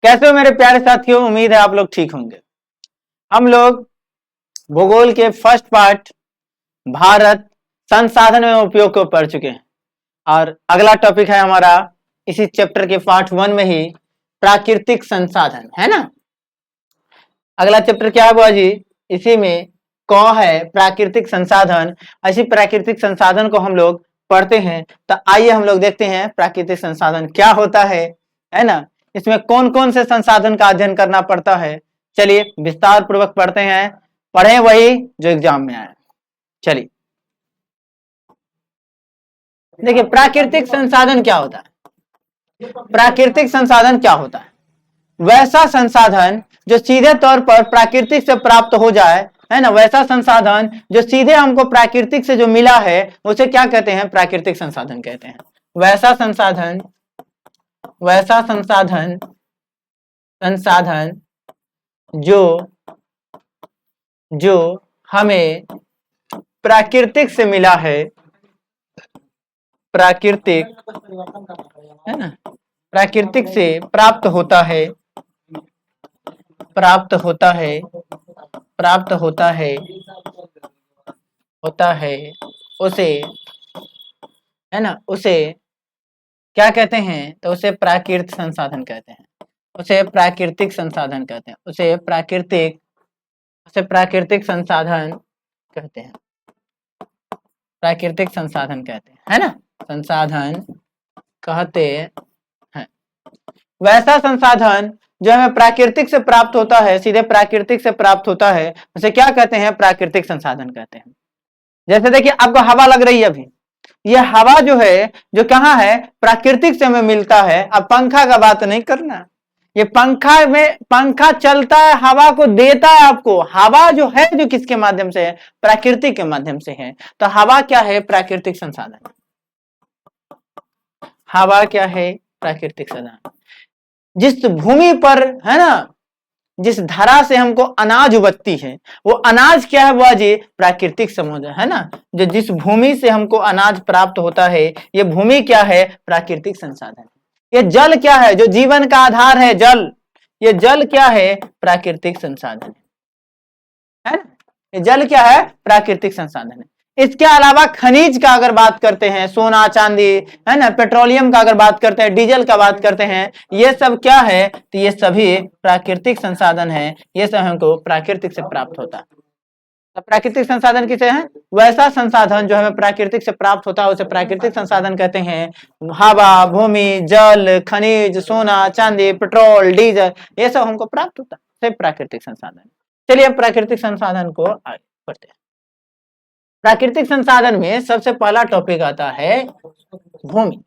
कैसे हो मेरे प्यारे साथियों, उम्मीद है आप लोग ठीक होंगे। हम लोग भूगोल के फर्स्ट पार्ट भारत संसाधन में उपयोग को पढ़ चुके हैं और अगला टॉपिक है हमारा इसी चैप्टर के पार्ट 1 में ही प्राकृतिक संसाधन, है ना। अगला चैप्टर क्या है बुआ जी? इसी में क है प्राकृतिक संसाधन। ऐसी प्राकृतिक संसाधन को हम लोग पढ़ते हैं, तो आइए हम लोग देखते हैं प्राकृतिक संसाधन क्या होता है ना। इसमें कौन कौन से संसाधन का अध्ययन करना पड़ता है, चलिए विस्तार पूर्वक पढ़ते हैं। पढ़े वही जो एग्जाम में आए। चलिए देखिए, प्राकृतिक संसाधन क्या होता है। प्राकृतिक संसाधन क्या होता है? वैसा संसाधन जो सीधे तौर पर प्राकृतिक से प्राप्त हो जाए, है ना। वैसा संसाधन जो सीधे हमको प्राकृतिक से जो मिला है उसे क्या कहते हैं? प्राकृतिक संसाधन कहते हैं। वैसा संसाधन जो हमें प्राकृतिक से मिला है, प्राकृतिक, है ना, प्राकृतिक से प्राप्त होता है उसे, है ना, उसे क्या कहते हैं? तो उसे प्राकृतिक संसाधन कहते हैं। उसे प्राकृतिक संसाधन कहते हैं। उसे प्राकृतिक संसाधन कहते हैं। प्राकृतिक संसाधन कहते हैं, है ना। संसाधन कहते हैं वैसा संसाधन जो हमें प्राकृतिक से प्राप्त होता है, सीधे प्राकृतिक से प्राप्त होता है, उसे क्या कहते हैं? प्राकृतिक संसाधन कहते हैं। जैसे देखिए, आपको हवा लग रही है अभी, ये हवा जो है, जो कहाँ है? प्राकृतिक से हमें मिलता है। अब पंखा का बात नहीं करना, ये पंखा चलता है, हवा को देता है आपको। हवा जो है, जो किसके माध्यम से है? प्राकृतिक के माध्यम से है। तो हवा क्या है? प्राकृतिक संसाधन। हवा क्या है? प्राकृतिक संसाधन। जिस भूमि पर, है ना, जिस धरा से हमको अनाज उगती है, वो अनाज क्या है बुआ जी? प्राकृतिक समुद्र, है ना। जो जिस भूमि से हमको अनाज प्राप्त होता है, ये भूमि क्या है? प्राकृतिक संसाधन। ये जल क्या है? जो जीवन का आधार है, जल, ये जल क्या है? प्राकृतिक संसाधन है ना। ये जल क्या है? प्राकृतिक संसाधन है। इसके अलावा खनिज का अगर बात करते हैं, सोना चांदी, है ना, पेट्रोलियम का अगर बात करते हैं, डीजल का बात करते हैं, ये सब क्या है? तो ये सभी प्राकृतिक संसाधन है। ये सब हमको प्राकृतिक से प्राप्त होता है। तो प्राकृतिक संसाधन किसे हैं? वैसा संसाधन जो हमें प्राकृतिक से प्राप्त होता है उसे प्राकृतिक संसाधन कहते हैं। हवा, भूमि, जल, खनिज, सोना चांदी, पेट्रोल, डीजल, ये सब हमको प्राप्त होता है, प्राकृतिक संसाधन। चलिए अब प्राकृतिक संसाधन को आगे बढ़ते हैं। प्राकृतिक संसाधन में सबसे पहला टॉपिक आता है भूमि।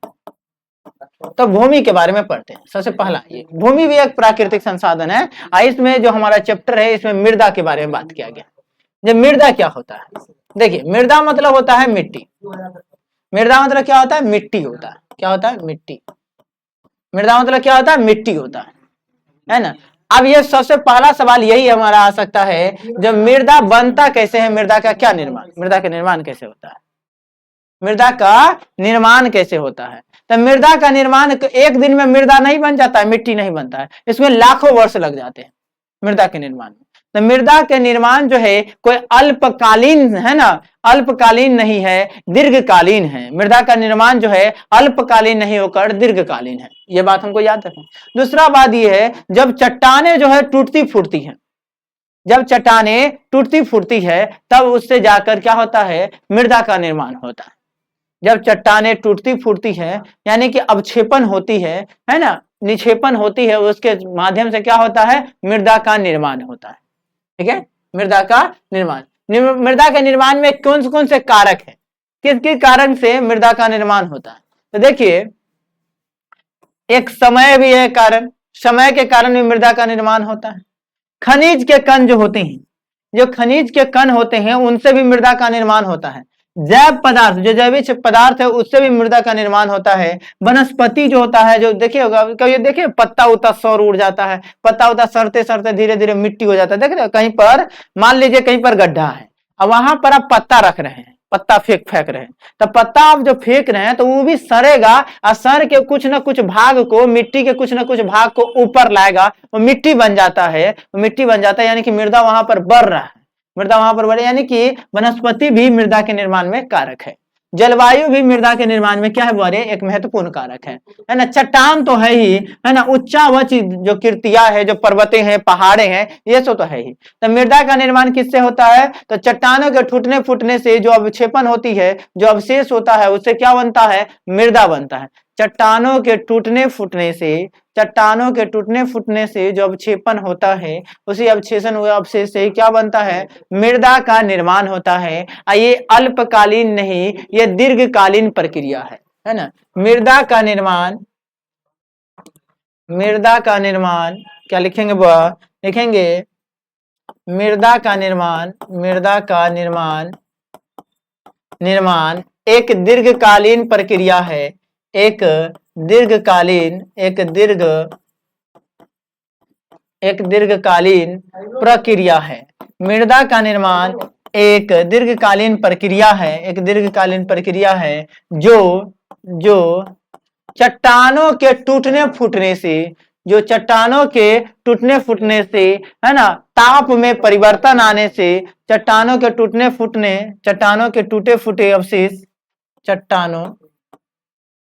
तो भूमि के बारे में पढ़ते हैं। सबसे पहला ये भूमि भी एक प्राकृतिक संसाधन है। इसमें जो हमारा चैप्टर है, इसमें मृदा के बारे में बात किया गया। जब मृदा क्या होता है? देखिए, मृदा मतलब होता है मिट्टी। मृदा मतलब क्या होता है? मिट्टी होता है। क्या होता है? मिट्टी। मृदा मतलब क्या होता है? मिट्टी होता है ना। अब ये सबसे पहला सवाल यही हमारा आ सकता है, जब मृदा बनता कैसे है? मृदा का क्या निर्माण? मृदा का निर्माण कैसे होता है? मृदा का निर्माण कैसे होता है? तो मृदा का निर्माण एक दिन में मृदा नहीं बन जाता है, मिट्टी नहीं बनता है, इसमें लाखों वर्ष लग जाते हैं मृदा के निर्माण में। तो मृदा के निर्माण जो है कोई अल्पकालीन, है ना, अल्पकालीन नहीं है, दीर्घकालीन है। मृदा का निर्माण जो है अल्पकालीन नहीं होकर दीर्घकालीन है। ये बात हमको याद रखें। दूसरा बात ये है, जब चट्टाने जो है टूटती फूटती हैं, जब चट्टाने टूटती फूटती है, तब उससे जाकर क्या होता है? मृदा का निर्माण होता है। जब चट्टाने टूटती फूटती है, यानी कि अवक्षेपण होती है ना, निक्षेपण होती है, उसके माध्यम से क्या होता है? मृदा का निर्माण होता है। ठीक है, मृदा का निर्माण। मृदा के निर्माण में कौन से कारक है? किस किस कारण से मृदा का निर्माण होता है? तो देखिए, एक समय भी है कारण, समय के कारण भी मृदा का निर्माण होता है। खनिज के कण जो होते हैं, जो खनिज के कण होते हैं, उनसे भी मृदा का निर्माण होता है। जैव पदार्थ, जो जैविक पदार्थ है, उससे भी मृदा का निर्माण होता है। वनस्पति जो होता है, जो देखिए होगा कभी, देखिए पत्ता उता सौर उड़ जाता है, पत्ता उता सड़ते सड़ते धीरे धीरे मिट्टी हो जाता है। देख रहे हो, कहीं पर मान लीजिए कहीं पर गड्ढा है, अब वहां पर आप पत्ता रख रहे हैं, पत्ता फेंक रहे हैं, तो पत्ता आप जो फेंक रहे हैं तो वो भी सड़ेगा और सड़ के कुछ ना कुछ भाग को, मिट्टी के कुछ ना कुछ भाग को ऊपर लाएगा, वो मिट्टी बन जाता है, मिट्टी बन जाता है, यानी कि मृदा वहां पर बढ़ रहा है, मृदा वहां पर बढ़े, यानी कि वनस्पति भी मृदा के निर्माण में कारक है। जलवायु भी मृदा के निर्माण में क्या है बोले, एक महत्वपूर्ण कारक है ना। चट्टान तो है ही, है ना, उच्चावच जो कृतियां है, जो पर्वतें हैं, पहाड़े हैं, ये सब तो है ही। तो मृदा का निर्माण किससे होता है, तो चट्टानों के टूटने फूटने से जो अवक्षेपण होती है, जो अवशेष होता है, उससे क्या बनता है, मृदा बनता है। चट्टानों के टूटने फूटने से, चट्टानों के टूटने फूटने से जो अवक्षेपण होता है, उसी अवक्षेषण हुए अवशेष से क्या बनता है, मृदा का निर्माण होता है। ये अल्पकालीन नहीं, ये दीर्घकालीन प्रक्रिया है ना। मृदा का निर्माण, मृदा का निर्माण क्या लिखेंगे वह, लिखेंगे मृदा का निर्माण, मृदा का निर्माण एक दीर्घकालीन प्रक्रिया है, एक दीर्घकालीन प्रक्रिया है। मृदा का निर्माण एक दीर्घकालीन प्रक्रिया है, एक दीर्घकालीन प्रक्रिया है जो चट्टानों के टूटने फूटने से, जो चट्टानों के टूटने फूटने से, है ना, ताप में परिवर्तन आने से, चट्टानों के टूटने फूटने, चट्टानों के टूटे फूटे अवशेष, चट्टानों,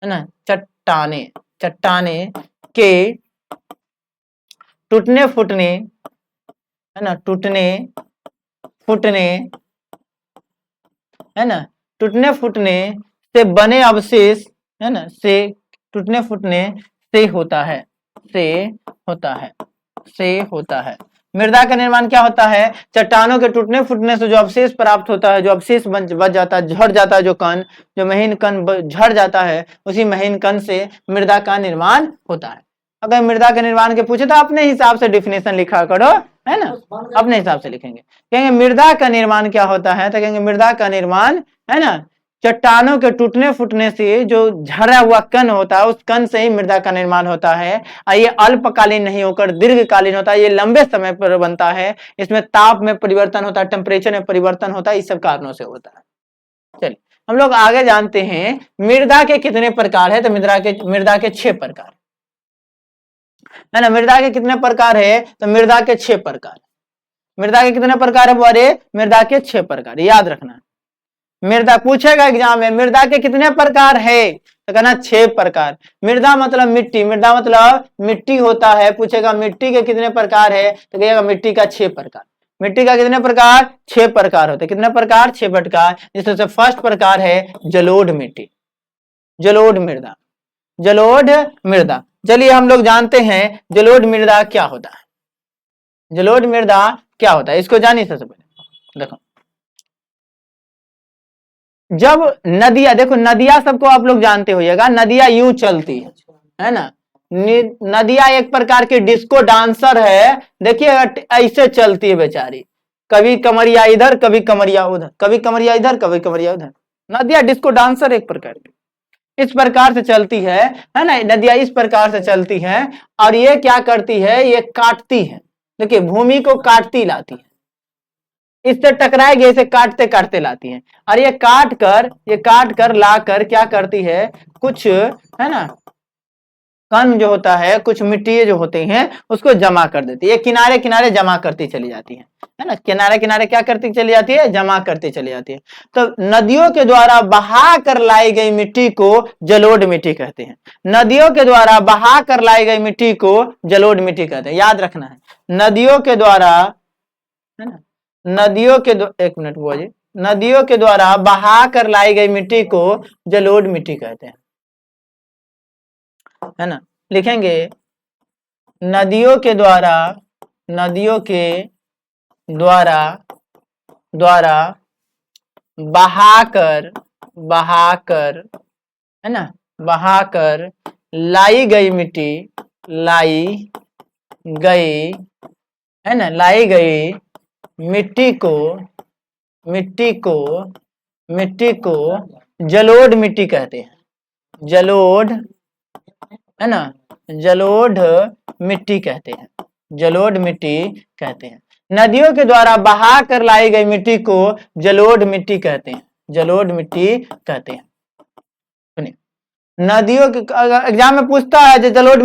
है ना, चट्टाने के टूटने फूटने, है ना, टूटने फूटने, है ना, टूटने फूटने से बने अवशेष, है ना, से टूटने फूटने से होता है, से होता है। मृदा का निर्माण क्या होता है, चट्टानों के टूटने फूटने से जो अवशेष प्राप्त होता है, जो अवशेष बच जाता है, झड़ जाता है, जो कण, जो महीन कण झड़ जाता है, उसी महीन कण से मृदा का निर्माण होता है। अगर मृदा के निर्माण के पूछे तो अपने हिसाब से डिफिनेशन लिखा करो, है ना, अपने हिसाब से लिखेंगे। कहेंगे मृदा का निर्माण क्या होता है, तो कहेंगे मृदा का निर्माण, है ना, चट्टानों के टूटने फूटने से जो झड़ा हुआ कण होता है, उस कण से ही मृदा का निर्माण होता है। ये अल्पकालीन नहीं होकर दीर्घकालीन होता है, ये लंबे समय पर बनता है, इसमें ताप में परिवर्तन होता है, टेम्परेचर में परिवर्तन होता है, इस सब कारणों से होता है। चलिए हम लोग आगे जानते हैं मृदा के कितने प्रकार है, तो मृदा के 6 प्रकार, है ना। मृदा के कितने प्रकार है, तो मृदा के 6 प्रकार। मृदा के कितने प्रकार है बोले, मृदा के 6 प्रकार, याद रखना। मृदा पूछेगा एग्जाम में, मृदा के कितने प्रकार है, तो कहना 6 प्रकार। मृदा मतलब मिट्टी, मृदा मतलब मिट्टी होता है, पूछेगा मिट्टी के कितने प्रकार है, तो कहेगा मिट्टी का 6 प्रकार। मिट्टी का कितने प्रकार, 6 प्रकार होते, कितने प्रकार, 6 प्रकार। जिसमें से फर्स्ट प्रकार है जलोढ़ मिट्टी, जलोढ़ मृदा, जलोढ़ मृदा। चलिए हम लोग जानते हैं जलोढ़ मृदा क्या होता है, जलोढ़ मृदा क्या होता है, इसको जानिए। सबसे पहले देखो, जब नदियां, देखो नदियां सबको आप लोग जानते होइएगा, नदियां यूं चलती है ना, नदियां एक प्रकार की डिस्को डांसर है, देखिए ऐसे चलती है बेचारी, कभी कमरिया इधर, कभी कमरिया उधर, कभी कमरिया इधर, कभी कमरिया उधर। नदियां डिस्को डांसर एक प्रकार की इस प्रकार से चलती है ना, नदियां इस प्रकार से चलती है। और ये क्या करती है, ये काटती है, देखिए भूमि को काटती लाती है, इससे टकराएगी, इसे काटते काटते लाती है। और ये काट कर लाकर क्या करती है, कुछ, है ना, कण जो होता है, कुछ मिट्टी जो होते हैं उसको जमा कर देती है, किनारे किनारे जमा करती चली जाती है ना, किनारे किनारे क्या करती चली जाती है, जमा करती चली जाती है। तो नदियों के द्वारा बहा कर लाई गई मिट्टी को जलोढ़ मिट्टी कहते हैं, नदियों के द्वारा बहा कर लाई गई मिट्टी को जलोढ़ मिट्टी कहते हैं, याद रखना है। नदियों के द्वारा, है ना, नदियों के, एक मिनट बोलिए, नदियों के द्वारा बहा कर लाई गई मिट्टी को जलोढ़ मिट्टी कहते हैं, है ना। लिखेंगे नदियों के द्वारा, नदियों के द्वारा बहाकर, है ना, बहाकर लाई गई मिट्टी, लाई गई, है ना, लाई गई मिट्टी को जलोढ़ मिट्टी कहते हैं, जलोढ़, है ना, जलोढ़ मिट्टी कहते हैं, जलोढ़ मिट्टी कहते हैं। नदियों के द्वारा बहा कर लाई गई मिट्टी को जलोढ़ मिट्टी कहते हैं, जलोढ़ मिट्टी कहते हैं। सुनिए, नदियों के एग्जाम में पूछता है जो जलोढ़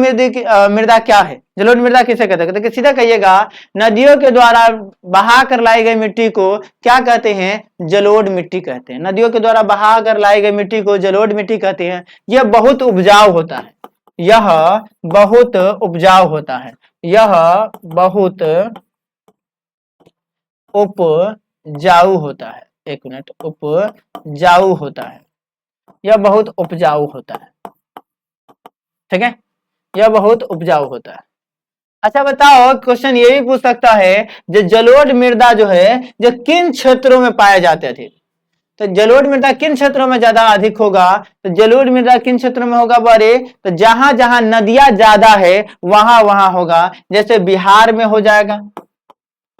मृदा क्या है, जलोढ़ मृदा किसे कहते हैं, तो सीधा कहिएगा नदियों के द्वारा बहा कर लाई गई मिट्टी को क्या कहते हैं, जलोढ़ मिट्टी कहते हैं। नदियों के द्वारा बहा कर लाई गई मिट्टी को जलोढ़ मिट्टी कहते हैं। यह बहुत उपजाऊ होता है, यह बहुत उपजाऊ होता है, यह बहुत उपजाऊ होता है, एक मिनट, उपजाऊ होता है, यह बहुत उपजाऊ होता है, ठीक है, यह बहुत उपजाऊ होता है। अच्छा बताओ, क्वेश्चन ये भी पूछ सकता है जो जलोढ़ मृदा जो है जो किन क्षेत्रों में पाए जाते थे, तो जलोढ़ मृदा किन क्षेत्रों में ज्यादा अधिक होगा, तो जलोढ़ मृदा किन क्षेत्रों में होगा बारे, तो जहां जहां नदियां ज्यादा है वहां वहां होगा। जैसे बिहार में हो जाएगा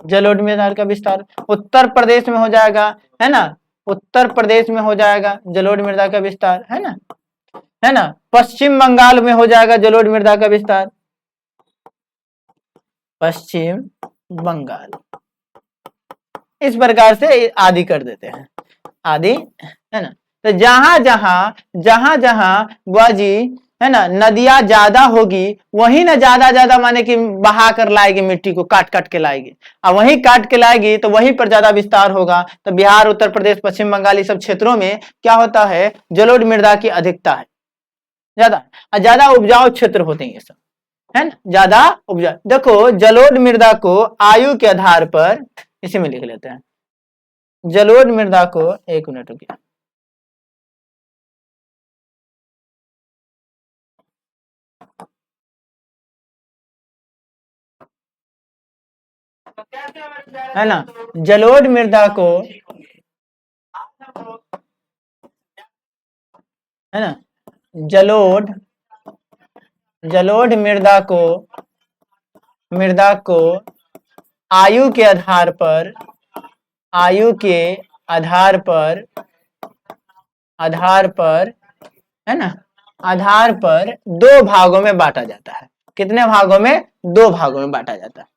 जलोढ़ मृदा का विस्तार, उत्तर प्रदेश में हो जाएगा, है ना, उत्तर प्रदेश में हो जाएगा जलोढ़ मृदा का विस्तार, है ना, पश्चिम बंगाल में हो जाएगा जलोढ़ मृदा का विस्तार, पश्चिम बंगाल। इस प्रकार से आदि कर देते हैं, आदि, है ना। तो जहां जहां बुआ जी, है ना, नदियां ज्यादा होगी वही ना ज्यादा माने कि बहा कर लाएगी मिट्टी को, काट काट के लाएगी, और वही काट के लाएगी तो वहीं पर ज्यादा विस्तार होगा। तो बिहार, उत्तर प्रदेश, पश्चिम बंगाल ये सब क्षेत्रों में क्या होता है, जलोढ़ मृदा की अधिकता है, ज्यादा उपजाऊ क्षेत्र होते हैं ये सब, है ना, ज्यादा उपजाऊ। देखो जलोढ़ मृदा को आयु के आधार पर, इसी में लिख लेते हैं जलोढ़ मृदा को, एक मिनट रुकिए, है ना, जलोढ़ मृदा को, है ना, जलोढ़ मृदा को आयु के आधार पर, है ना, आधार पर दो भागों में बांटा जाता है। कितने भागों में, दो भागों में बांटा जाता है।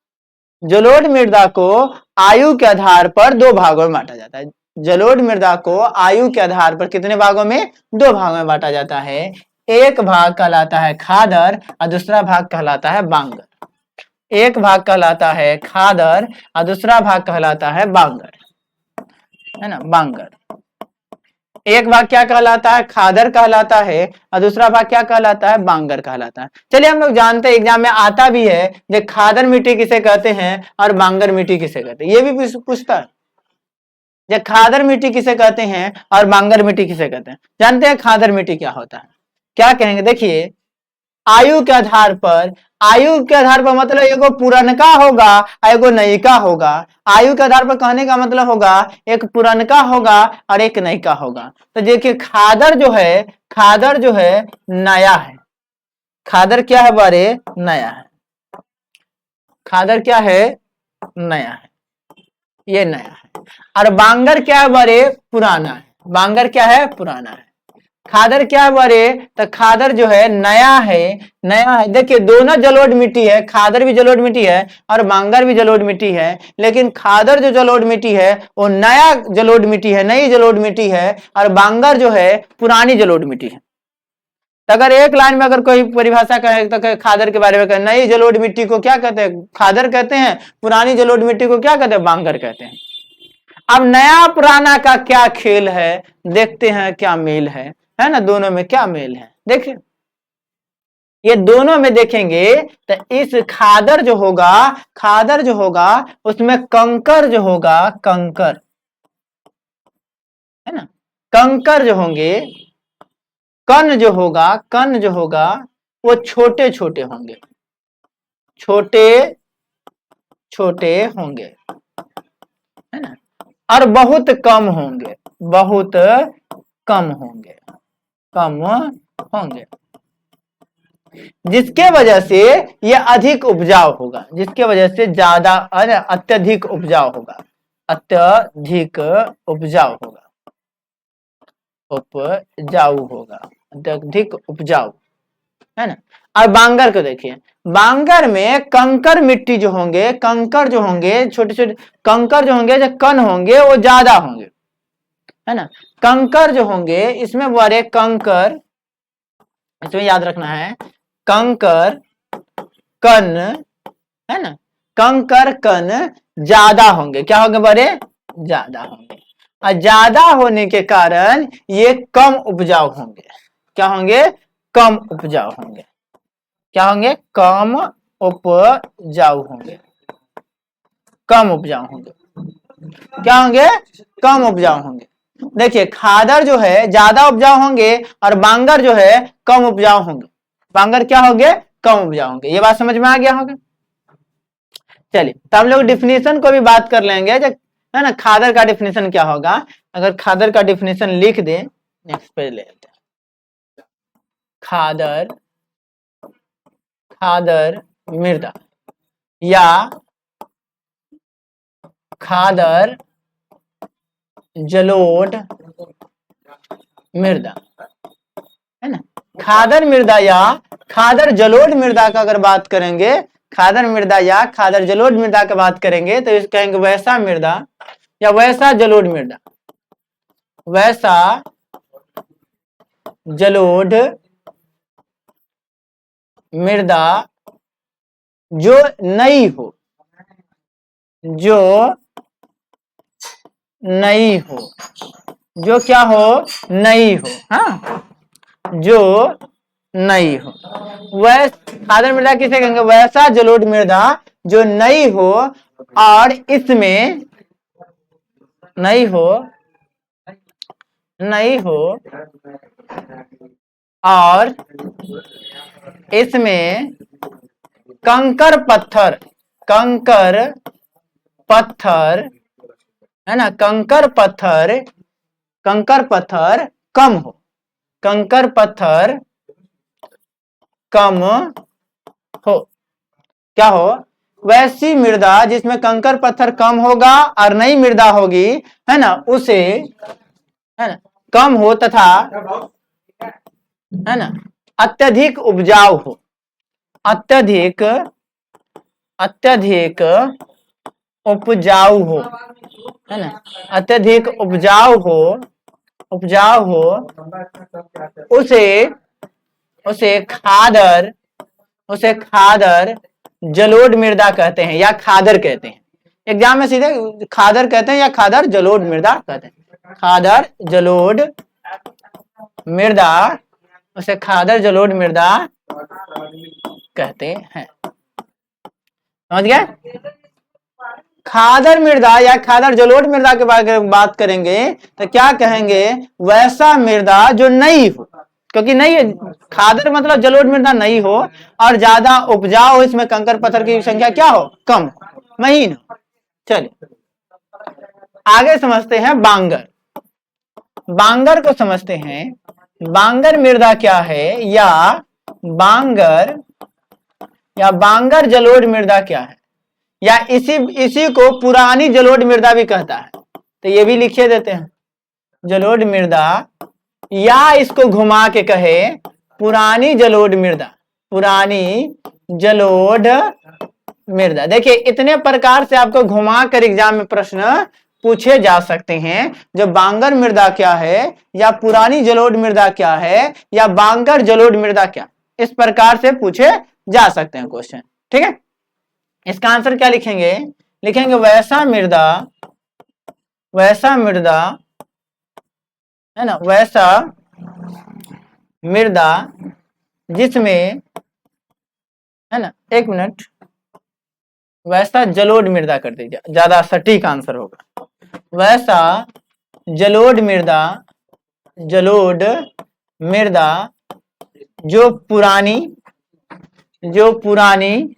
जलोढ़ मृदा को आयु के आधार पर दो भागों में बांटा जाता है। जलोढ़ मृदा को आयु के आधार पर कितने भागों में, दो भागों में बांटा जाता है। एक भाग कहलाता है खादर और दूसरा भाग कहलाता है बांगर। एक भाग कहलाता है खादर और दूसरा भाग कहलाता है बांगर, है ना, बांगर। एक भाग क्या कहलाता है, खादर कहलाता है, और दूसरा भाग क्या कहलाता है, बांगर कहलाता है। चलिए हम लोग जानते हैं, एग्जाम में आता भी है जो खादर मिट्टी किसे कहते हैं और बांगर मिट्टी किसे कहते हैं, ये भी पूछता है जो खादर मिट्टी किसे कहते हैं और बांगर मिट्टी किसे कहते हैं। जानते हैं खादर मिट्टी क्या होता है, क्या कहेंगे, देखिए आयु के आधार पर, मतलब एगो पुरनका होगा एगो नयिका होगा। आयु के आधार पर कहने का मतलब होगा एक पुरनका होगा और एक नयिका होगा। तो देखिए खादर जो है नया है, खादर क्या है बारे, नया है, खादर क्या है, नया है, ये नया है। और बांगर क्या है बारे, पुराना है, बांगर क्या है, पुराना है। खादर क्या है बारे, तो खादर जो है नया है। देखिए दोनों जलोढ़ मिट्टी है, खादर भी जलोढ़ मिट्टी है और बांगर भी जलोढ़ मिट्टी है, लेकिन खादर जो जलोढ़ मिट्टी है वो नया जलोढ़ मिट्टी है, नई जलोढ़ मिट्टी है, और बांगर जो है पुरानी जलोढ़ मिट्टी है। तो अगर एक लाइन में अगर कोई परिभाषा कहे तो खादर के बारे में कहे, नई जलोढ़ मिट्टी को क्या कहते हैं, खादर कहते हैं, पुरानी जलोढ़ मिट्टी को क्या कहते हैं, बांगर कहते हैं। अब नया पुराना का क्या खेल है, देखते हैं क्या मेल है ना, दोनों में क्या मेल है। देखिए ये दोनों में देखेंगे तो इस खादर जो होगा उसमें कंकर जो होगा, कंकर, है ना, कंकर जो होंगे, कण जो होगा वो छोटे छोटे होंगे, है ना, और बहुत कम होंगे, जिसके वजह से यह अधिक उपजाऊ होगा, जिसके वजह से ज्यादा अत्यधिक उपजाऊ होगा, अत्यधिक उपजाऊ, है ना। और बांगर को देखिए, बांगर में कंकर मिट्टी जो होंगे, छोटे छोटे कंकर जो होंगे, जो कण होंगे वो ज्यादा होंगे, है ना। कंकर जो होंगे इसमें बड़े कंकर, इसमें याद रखना है कंकर कण, है ना, कंकर कण ज्यादा होंगे। क्या होंगे बड़े? ज्यादा होंगे। और ज्यादा होने के कारण ये कम उपजाऊ होंगे। क्या होंगे? कम उपजाऊ होंगे। क्या होंगे? कम उपजाऊ होंगे। कम उपजाऊ होंगे। क्या होंगे? कम उपजाऊ होंगे। देखिए खादर जो है ज्यादा उपजाऊ होंगे और बांगर जो है कम उपजाऊ होंगे। बांगर क्या होंगे? कम उपजाऊ होंगे। ये बात समझ में आ गया होगा। चलिए तो हम लोग डिफिनेशन को भी बात कर लेंगे, है ना, खादर का डिफिनेशन क्या होगा। अगर खादर का डिफिनेशन लिख दे, नेक्स्ट पेज ले लेते हैं। खादर, खादर मृदा या खादर जलोढ़ मृदा, है ना। खादर मृदा या खादर जलोढ़ मृदा का अगर बात करेंगे, खादर मृदा या खादर जलोढ़ मृदा की बात करेंगे तो इसको कहेंगे वैसा मृदा या वैसा जलोढ़ मृदा। वैसा जलोढ़ मृदा जो नई हो, जो नई हो, जो क्या हो? नई हो। हाँ, जो नई हो। वह खादर मृदा किसे कहेंगे? वैसा जलोढ़ मृदा जो नई हो और इसमें नई हो, नई हो और इसमें कंकर पत्थर, कंकर पत्थर, है ना, कंकर पत्थर, कंकर पत्थर कम हो, कंकर पत्थर कम हो। क्या हो? वैसी मृदा जिसमें कंकर पत्थर कम होगा और नई मृदा होगी, है ना, उसे, है ना, कम हो तथा, है ना, अत्यधिक उपजाऊ हो, अत्यधिक, अत्यधिक उपजाऊ हो, है ना, अत्यधिक उपजाऊ हो, उपजाऊ हो, उसे, उसे खादर, उसे खादर जलोढ़ मृदा कहते हैं या खादर कहते हैं। एग्जाम में सीधे खादर कहते हैं या खादर जलोढ़ मृदा कहते हैं। खादर जलोढ़ मृदा, उसे खादर जलोढ़ मृदा कहते हैं। समझ गए? खादर मृदा या खादर जलोढ़ मृदा के बारे में बात करेंगे तो क्या कहेंगे? वैसा मृदा जो नई हो, क्योंकि नई, खादर मतलब जलोढ़ मृदा नई हो और ज्यादा उपजाऊ, इसमें कंकर पत्थर की संख्या क्या हो? कम, महीन हो। चलिए आगे समझते हैं बांगर। बांगर को समझते हैं। बांगर मृदा क्या है या बांगर, या बांगर जलोढ़ मृदा क्या है, या इसी को पुरानी जलोढ़ मृदा भी कहता है। तो ये भी लिखे देते हैं, जलोढ़ मृदा, या इसको घुमा के कहे पुरानी जलोढ़ मृदा, पुरानी जलोढ़ मृदा। देखिए इतने प्रकार से आपको घुमा कर एग्जाम में प्रश्न पूछे जा सकते हैं। जो बांगर मृदा क्या है या पुरानी जलोढ़ मृदा क्या है या बांगर जलोढ़ मृदा क्या, इस प्रकार से पूछे जा सकते हैं क्वेश्चन। ठीक है, इसका आंसर क्या लिखेंगे? लिखेंगे वैसा मृदा, वैसा मृदा, है ना, वैसा मृदा जिसमें, है ना, एक मिनट, वैसा जलोढ़ मृदा कर दीजिए, ज्यादा सटीक आंसर होगा। वैसा जलोढ़ मृदा, जलोढ़ मृदा जो पुरानी, जो पुरानी,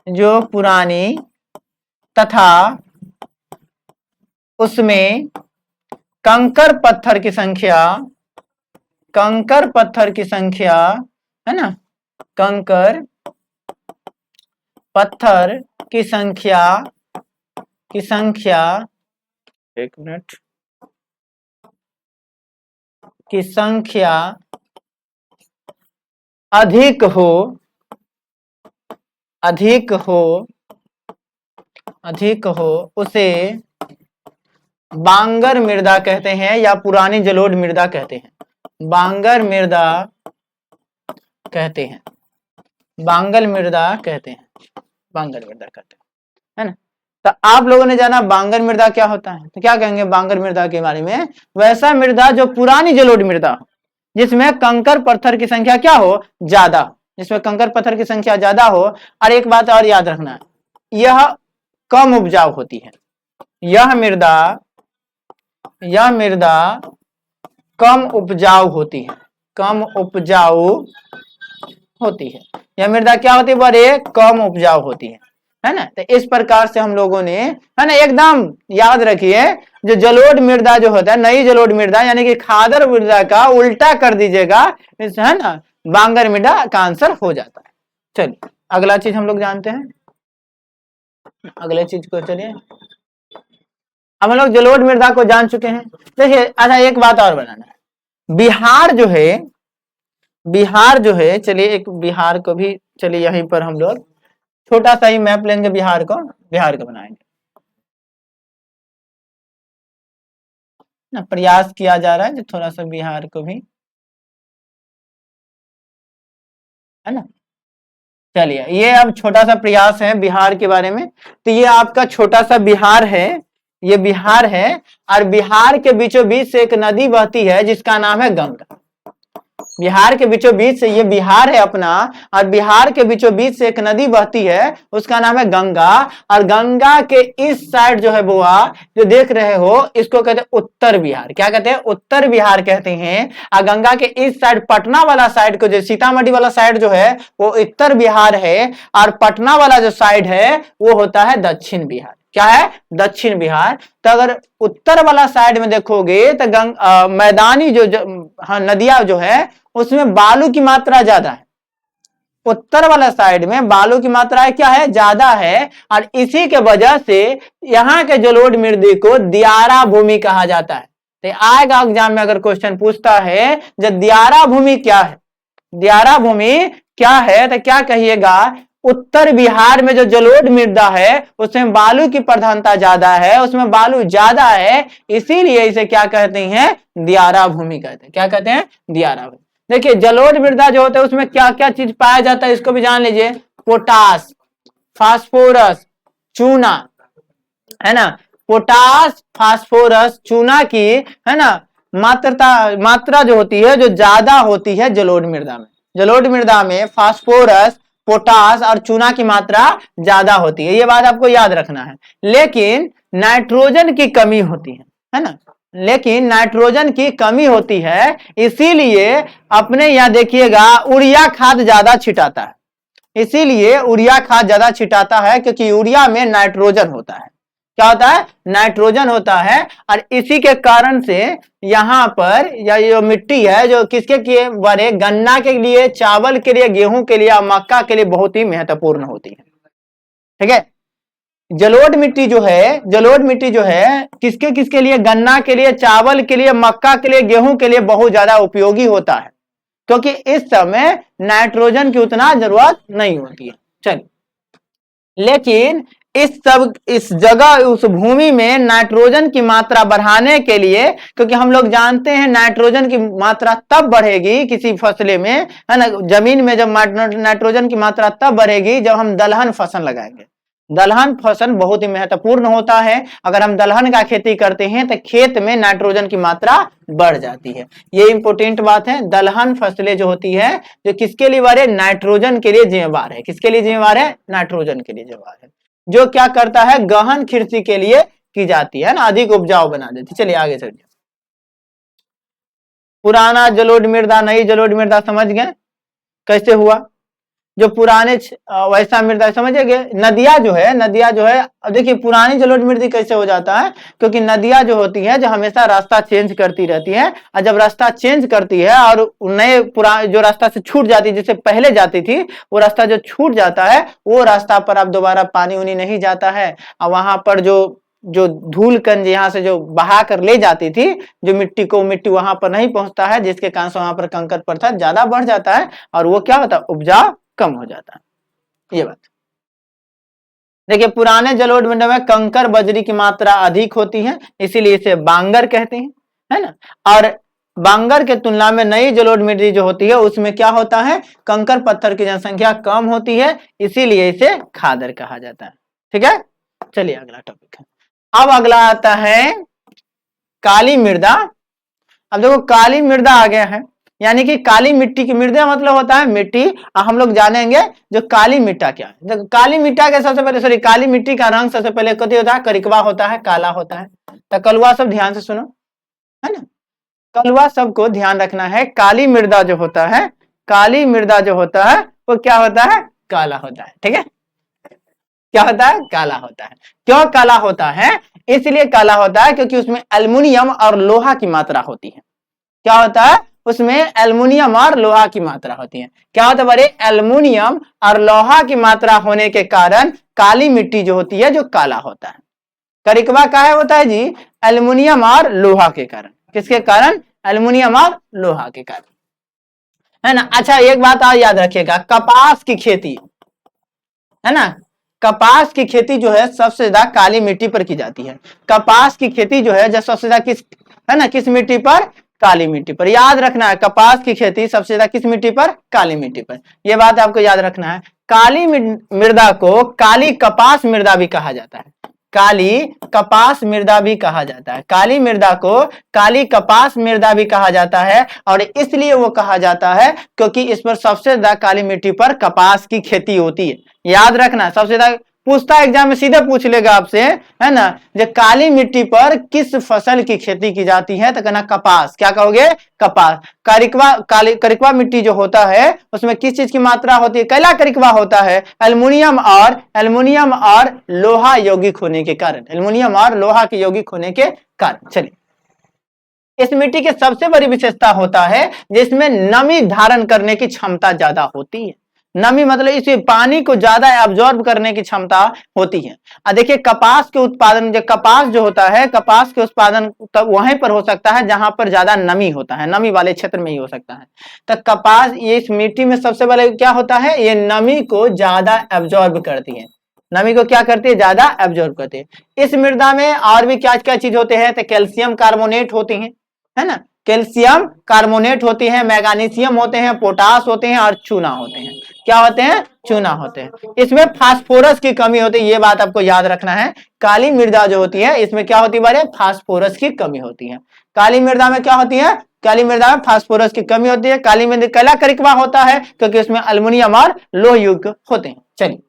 जो पुरानी तथा उसमें कंकर पत्थर की संख्या, कंकर पत्थर की संख्या, है ना, कंकर पत्थर की संख्या, की संख्या, एक मिनट, की संख्या अधिक हो, अधिक हो, अधिक हो, उसे बांगर मृदा कहते हैं या पुरानी जलोढ़ मृदा कहते हैं। बांगर मृदा कहते हैं, बांगल मृदा कहते हैं, बांगर मृदा कहते हैं, है ना। तो आप लोगों ने जाना बांगर मृदा क्या होता है, तो क्या कहेंगे बांगर मृदा के बारे में? वैसा मृदा जो पुरानी जलोढ़ मृदा हो, जिसमें कंकर पत्थर की संख्या क्या हो, ज्यादा हो, जिसमें कंकर पत्थर की संख्या ज्यादा हो। और एक बात और याद रखना है, यह कम उपजाऊ होती है। यह मृदा कम उपजाऊ होती है, कम उपजाऊ होती है। यह मृदा क्या होती है बड़े, कम उपजाऊ होती है ना। तो इस प्रकार से हम लोगों ने, है ना, एकदम याद रखिए, जो जलोढ़ मृदा जो होता है, नई जलोढ़ मृदा यानी कि खादर मृदा का उल्टा कर दीजिएगा, है ना, बांगर मृदा का आंसर हो जाता है। चलिए अगला चीज हम लोग जानते हैं, अगले चीज को चलिए। हम लोग जलोढ़ मृदा को जान चुके हैं। देखिए अच्छा एक बात और बनाना है, बिहार जो है, चलिए एक बिहार को भी, चलिए यहीं पर हम लोग छोटा सा ही मैप लेंगे, बिहार को बनाएंगे ना, प्रयास किया जा रहा है जो थोड़ा सा बिहार को भी, है ना। चलिए ये अब छोटा सा प्रयास है बिहार के बारे में। तो ये आपका छोटा सा बिहार है, ये बिहार है, और बिहार के बीचों बीच से एक नदी बहती है जिसका नाम है गंगा। बिहार के बीचों बीच से, ये बिहार है अपना, और बिहार के बीचों बीच से एक नदी बहती है, उसका नाम है गंगा। और गंगा के इस साइड जो है बुआ, जो देख रहे हो, इसको कहते हैं उत्तर बिहार। क्या कहते हैं? उत्तर बिहार कहते हैं। और गंगा के इस साइड, पटना वाला साइड को, जो सीतामढ़ी वाला साइड जो है वो उत्तर बिहार है, और पटना वाला जो साइड है वो होता है दक्षिण बिहार। क्या है? दक्षिण बिहार। तो अगर उत्तर वाला साइड में देखोगे तो मैदानी हाँ, नदियां जो है उसमें बालू की मात्रा ज्यादा है। उत्तर वाला साइड में बालू की मात्रा क्या है? ज्यादा है। और इसी के वजह से यहाँ के जलोढ़ मृदा को दियारा भूमि कहा जाता है। तो आएगा एग्जाम में अगर क्वेश्चन पूछता है जो दियारा भूमि क्या है, दियारा भूमि क्या है, तो क्या कहिएगा? उत्तर बिहार में जो जलोढ़ मृदा है उसमें बालू की प्रधानता ज्यादा है, उसमें बालू ज्यादा है, इसीलिए इसे क्या कहते हैं? दियारा भूमि कहते हैं। क्या कहते हैं? दियारा भूमि। देखिए जलोढ़ मृदा जो होता है उसमें क्या क्या चीज पाया जाता है इसको भी जान लीजिए। पोटास, फास्फोरस, चूना, है ना। पोटास, फास्फोरस, चूना की, है ना, मात्रा जो होती है, जो ज्यादा होती है जलोढ़ मृदा में। जलोढ़ मृदा में फास्फोरस, पोटास और चूना की मात्रा ज्यादा होती है, ये बात आपको याद रखना है। लेकिन नाइट्रोजन की कमी होती है ना, लेकिन नाइट्रोजन की कमी होती है, इसीलिए अपने यहां देखिएगा यूरिया खाद ज्यादा छिटाता है। इसीलिए यूरिया खाद ज्यादा छिटाता है क्योंकि यूरिया में नाइट्रोजन होता है। क्या होता है? नाइट्रोजन होता है। और इसी के कारण से यहां पर या जो मिट्टी है जो किसके लिए बने? गन्ना के लिए, चावल के लिए, गेहूं के लिए और मक्का के लिए बहुत ही महत्वपूर्ण होती है। ठीक है। जलोढ़ मिट्टी जो है, जलोढ़ मिट्टी जो है किसके किसके लिए? गन्ना के लिए, चावल के लिए, मक्का के लिए, गेहूं के लिए बहुत ज्यादा उपयोगी होता है, क्योंकि इस समय नाइट्रोजन की उतना जरूरत नहीं होती है। चलिए, लेकिन इस जगह, उस भूमि में नाइट्रोजन की मात्रा बढ़ाने के लिए, क्योंकि हम लोग जानते हैं नाइट्रोजन की मात्रा तब बढ़ेगी किसी फसले में, है ना, जमीन में जब नाइट्रोजन की मात्रा तब बढ़ेगी जब हम दलहन फसल लगाएंगे। दलहन फसल बहुत ही महत्वपूर्ण होता है। अगर हम दलहन का खेती करते हैं तो खेत में नाइट्रोजन की मात्रा बढ़ जाती है। ये इंपोर्टेंट बात है। दलहन फसलें जो होती है जो किसके लिए जिम्मेवार है? नाइट्रोजन के लिए जिम्मेवार है। किसके लिए जिम्मेवार है? नाइट्रोजन के लिए जिम्मेवार है, जो क्या करता है? गहन कृषि के लिए की जाती है ना, अधिक उपजाऊ बना देती। चलिए आगे चलिए। पुराना जलोढ़ मृदा, नई जलोढ़ मृदा समझ गए कैसे हुआ? जो पुराने वैसा मृदा समझिए। नदियां जो है, अब देखिए पुरानी जलोढ़ मृदा कैसे हो जाता है? क्योंकि नदियां जो होती है जो हमेशा रास्ता चेंज करती रहती है, और जब रास्ता चेंज करती है और नए पुराने जो रास्ता से छूट जाती है, जिससे पहले जाती थी, वो रास्ता जो छूट जाता है वो रास्ता पर अब दोबारा पानी उनी नहीं जाता है। और वहां पर जो धूल कण यहाँ से जो बहा कर ले जाती थी जो मिट्टी वहां पर नहीं पहुंचता है, जिसके कारण से वहां पर कंकर पत्थर ज्यादा बढ़ जाता है और वो क्या होता है? उपजा कम हो जाता है। ये बात। देखिए पुराने जलोढ़ मिट्टी में कंकर बजरी की मात्रा अधिक होती है, इसीलिए इसे बांगर कहते हैं, है ना। और बांगर के तुलना में नई जलोढ़ मिट्टी जो होती है उसमें क्या होता है, कंकर पत्थर की जनसंख्या कम होती है, इसीलिए इसे खादर कहा जाता है। ठीक है, चलिए अगला टॉपिक है। अब अगला आता है काली मृदा। अब देखो काली मृदा आ गया है, यानी कि काली मिट्टी की, मृदा मतलब होता है मिट्टी। हम लोग जानेंगे जो काली मिट्टा क्या है। देखो काली मिट्टा के सबसे पहले, सॉरी, काली मिट्टी का रंग सबसे पहले कथी होता है, करिकवा होता है, काला होता है। तो कलवा सब ध्यान से सुनो, है ना, कलवा सबको ध्यान रखना है। काली मृदा जो होता है, काली मृदा जो होता है वो क्या होता है, काला होता है। ठीक है, क्या होता है, काला होता है। क्यों काला होता है, इसलिए काला होता है क्योंकि उसमें एल्युमिनियम और लोहा की मात्रा होती है। क्या होता है, उसमें एल्युमिनियम और लोहा की मात्रा होती है। क्या होता है बड़े, एल्युमिनियम और लोहा की मात्रा होने के कारण काली मिट्टी जो होती है जो काला होता है। करिकवा काहे होता है जी, एल्युमिनियम और लोहा के कारण। किसके कारण, एल्युमिनियम और लोहा के कारण, है ना। अच्छा एक बात और याद रखिएगा, कपास की खेती, है ना, कपास की खेती जो है सबसे ज्यादा काली मिट्टी पर की जाती है। कपास की खेती जो है सबसे ज्यादा किस, है ना, किस मिट्टी पर, काली मिट्टी पर। याद रखना है, कपास की खेती सबसे ज्यादा किस मिट्टी पर, काली मिट्टी पर। यह बात आपको याद रखना है। काली मृदा को काली कपास मृदा भी कहा जाता है, काली कपास मृदा भी कहा जाता है। काली मृदा को काली कपास मृदा भी कहा जाता है, और इसलिए वो कहा जाता है क्योंकि इस पर सबसे ज्यादा काली मिट्टी पर कपास की खेती होती है। याद रखना, सबसे ज्यादा पूछता एग्जाम में, सीधे पूछ लेगा आपसे, है ना, जो काली मिट्टी पर किस फसल की खेती की जाती है, तो कहना कपास। क्या कहोगे, कपास। करिकवा मिट्टी जो होता है उसमें किस चीज की मात्रा होती है, कैला करिकवा होता है, एल्युमिनियम और लोहा यौगिक होने के कारण, एल्युमिनियम और लोहा के यौगिक होने के कारण। चलिए, इस मिट्टी की सबसे बड़ी विशेषता होता है जिसमें नमी धारण करने की क्षमता ज्यादा होती है। नमी मतलब इस पानी को ज्यादा एब्जॉर्ब करने की क्षमता होती है। देखिए कपास के उत्पादन, जो कपास जो होता है, कपास के उत्पादन तब वहीं पर हो सकता है जहां पर ज्यादा नमी होता है, नमी वाले क्षेत्र में ही हो सकता है। तो कपास ये इस मिट्टी में सबसे पहले क्या होता है, ये नमी को ज्यादा एब्जॉर्ब करती है। नमी को क्या करती है, ज्यादा एब्जॉर्ब करती है। इस मृदा में और भी क्या क्या चीज होते हैं, तो कैल्शियम कार्बोनेट होती है, है ना, कैल्शियम कार्बोनेट होती है, मैग्नीशियम होते हैं, पोटास होते हैं और चूना होते हैं। क्या होते हैं, चूना होते हैं। इसमें फास्फोरस की कमी होती है, ये बात आपको याद रखना है। काली मृदा जो होती है इसमें क्या होती है, फास्फोरस की कमी होती है। काली मृदा में क्या होती है, काली मृदा में फास्फोरस की कमी होती है। काली मृदा कैला करिकवा होता है क्योंकि उसमें एल्युमिनियम और लोह युक्त होते हैं। चलिए,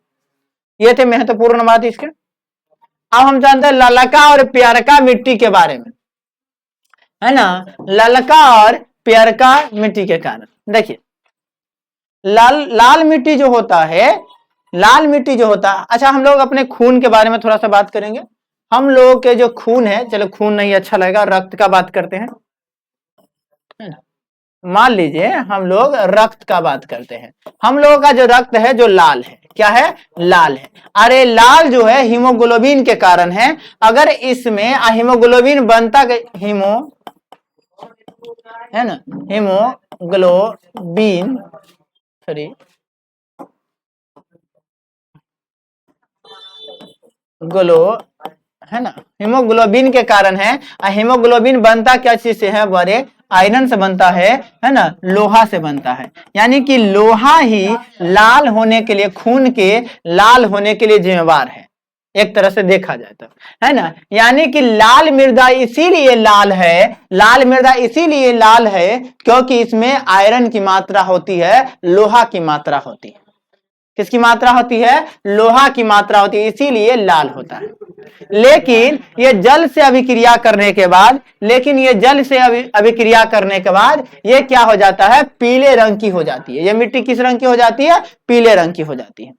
ये थे महत्वपूर्ण बात इसके। अब हम जानते हैं ललका और प्यारका मिट्टी के बारे में, है ना। ललका और प्यारका मिट्टी के कारण देखिए, लाल मिट्टी जो होता है, लाल मिट्टी जो होता है, अच्छा हम लोग अपने खून के बारे में थोड़ा सा बात करेंगे। हम लोग के जो खून है, चलो खून नहीं अच्छा लगेगा, रक्त का बात करते हैं, है ना। मान लीजिए हम लोग रक्त का बात करते हैं। हम लोगों का जो रक्त है जो लाल है, क्या है, लाल है। अरे लाल जो है हीमोग्लोबिन के कारण है। अगर इसमें हीमोग्लोबिन बनता, है ना, हीमोग्लोबिन, सॉरी, है ना, हीमोग्लोबिन के कारण है। हीमोग्लोबिन बनता क्या चीज से है, बड़े आयरन से बनता है ना, लोहा से बनता है। यानी कि लोहा ही लाल होने के लिए, खून के लाल होने के लिए जिम्मेवार है, एक तरह से देखा जाए तो, है ना। यानी कि लाल मृदा इसीलिए लाल है, लाल मृदा इसीलिए लाल है क्योंकि इसमें आयरन की मात्रा होती है, लोहा की मात्रा होती है। किसकी मात्रा होती है, लोहा की मात्रा होती है, इसीलिए लाल होता है। लेकिन ये जल से अभिक्रिया करने के बाद, अभिक्रिया करने के बाद ये क्या हो जाता है, पीले रंग की हो जाती है। ये मिट्टी किस रंग की हो जाती है, पीले रंग की हो जाती है।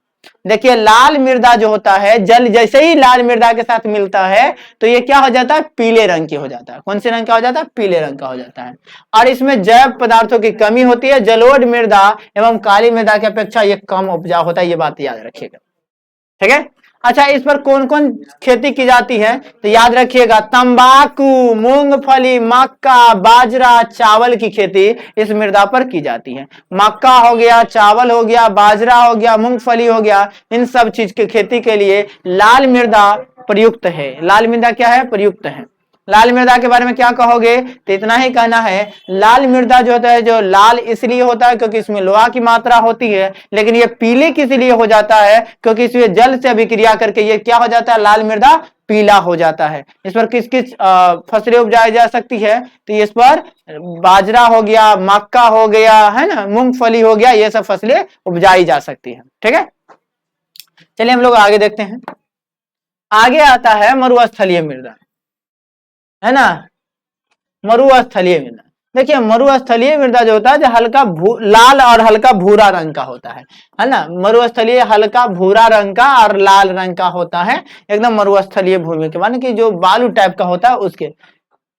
देखिए लाल मृदा जो होता है, जल जैसे ही लाल मृदा के साथ मिलता है तो ये क्या हो जाता है, पीले रंग की हो जाता है। कौन से रंग का हो जाता है, पीले रंग का हो जाता है। और इसमें जैव पदार्थों की कमी होती है। जलोढ़ मृदा एवं काली मृदा की अपेक्षा ये कम उपजाऊ होता है, ये बात याद रखिएगा। ठीक है, अच्छा, इस पर कौन कौन खेती की जाती है? तो याद रखिएगा, तंबाकू, मूंगफली, मक्का, बाजरा, चावल की खेती इस मृदा पर की जाती है। मक्का हो गया, चावल हो गया, बाजरा हो गया, मूंगफली हो गया, इन सब चीज की खेती के लिए लाल मृदा प्रयुक्त है। लाल मृदा क्या है? प्रयुक्त है। लाल मृदा के बारे में क्या कहोगे? तो इतना ही कहना है, लाल मृदा जो होता है, जो लाल इसलिए होता है क्योंकि इसमें लोहा की मात्रा होती है, लेकिन ये पीले किस लिए हो जाता है? क्योंकि इसमें जल से अभिक्रिया करके ये क्या हो जाता है? लाल मृदा पीला हो जाता है। इस पर किस किस फसलें उपजाई जा सकती है? तो इस पर बाजरा हो गया, मक्का हो गया, है ना, मूंगफली हो गया, ये सब फसलें उपजाई जा सकती है। ठीक है, चलिए हम लोग आगे देखते हैं। आगे आता है मरुस्थलीय मृदा, है ना, मरुस्थलीय मृदा। देखिए, मरुस्थलीय मृदा जो होता है, जो हल्का लाल और हल्का भूरा रंग का होता है ना। मरुस्थलीय हल्का भूरा रंग का और लाल रंग का होता है, एकदम मरुस्थलीय भूमि के, माने कि जो बालू टाइप का होता है उसके,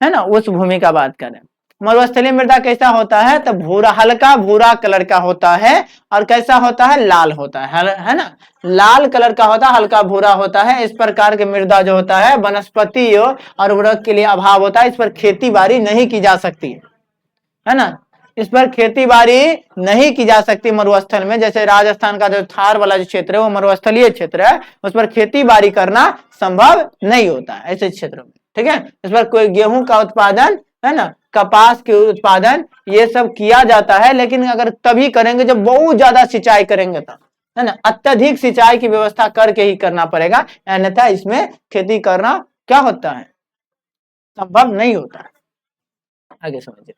है ना, उस भूमि का बात करें। मरुस्थलीय मृदा कैसा होता है? तो भूरा, हल्का भूरा कलर का होता है, और कैसा होता है? लाल होता है ना, लाल कलर का होता है, हल्का भूरा होता है। इस प्रकार के मृदा जो होता है, वनस्पति और उर्वरक के लिए अभाव होता है, इस पर खेती बाड़ी नहीं की जा सकती है ना। इस पर खेती बाड़ी नहीं की जा सकती मरुस्थल में। जैसे राजस्थान का जो थार वाला जो क्षेत्र है वो मरुस्थलीय क्षेत्र है, उस पर खेती बाड़ी करना संभव नहीं होता है ऐसे क्षेत्रों में। ठीक है, इस पर कोई गेहूं का उत्पादन, है ना, कपास के उत्पादन, ये सब किया जाता है, लेकिन अगर तभी करेंगे जब बहुत ज्यादा सिंचाई करेंगे तब, है ना, अत्यधिक सिंचाई की व्यवस्था करके ही करना पड़ेगा, अन्यथा इसमें खेती करना क्या होता है? संभव नहीं होता है। आगे समझिए।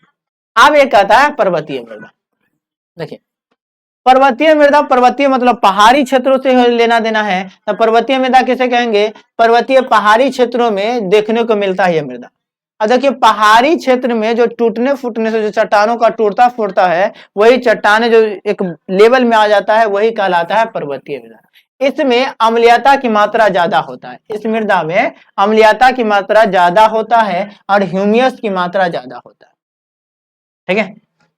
अब एक आता है पर्वतीय मृदा। देखिए, पर्वतीय मृदा, पर्वतीय मतलब पहाड़ी क्षेत्रों से लेना देना है, तो पर्वतीय मृदा किसे कहेंगे? पर्वतीय पहाड़ी क्षेत्रों में देखने को मिलता है यह मृदा। अब देखिए, पहाड़ी क्षेत्र में जो टूटने फूटने से जो चट्टानों का टूटता फूटता है, वही चट्टाने जो एक लेवल में आ जाता है, वही कहलाता है पर्वतीय मृदा। इसमें अम्लीयता की मात्रा ज्यादा होता है, इस मृदा में अम्लीयता की मात्रा ज्यादा होता है और ह्यूमियस की मात्रा ज्यादा होता है। ठीक है,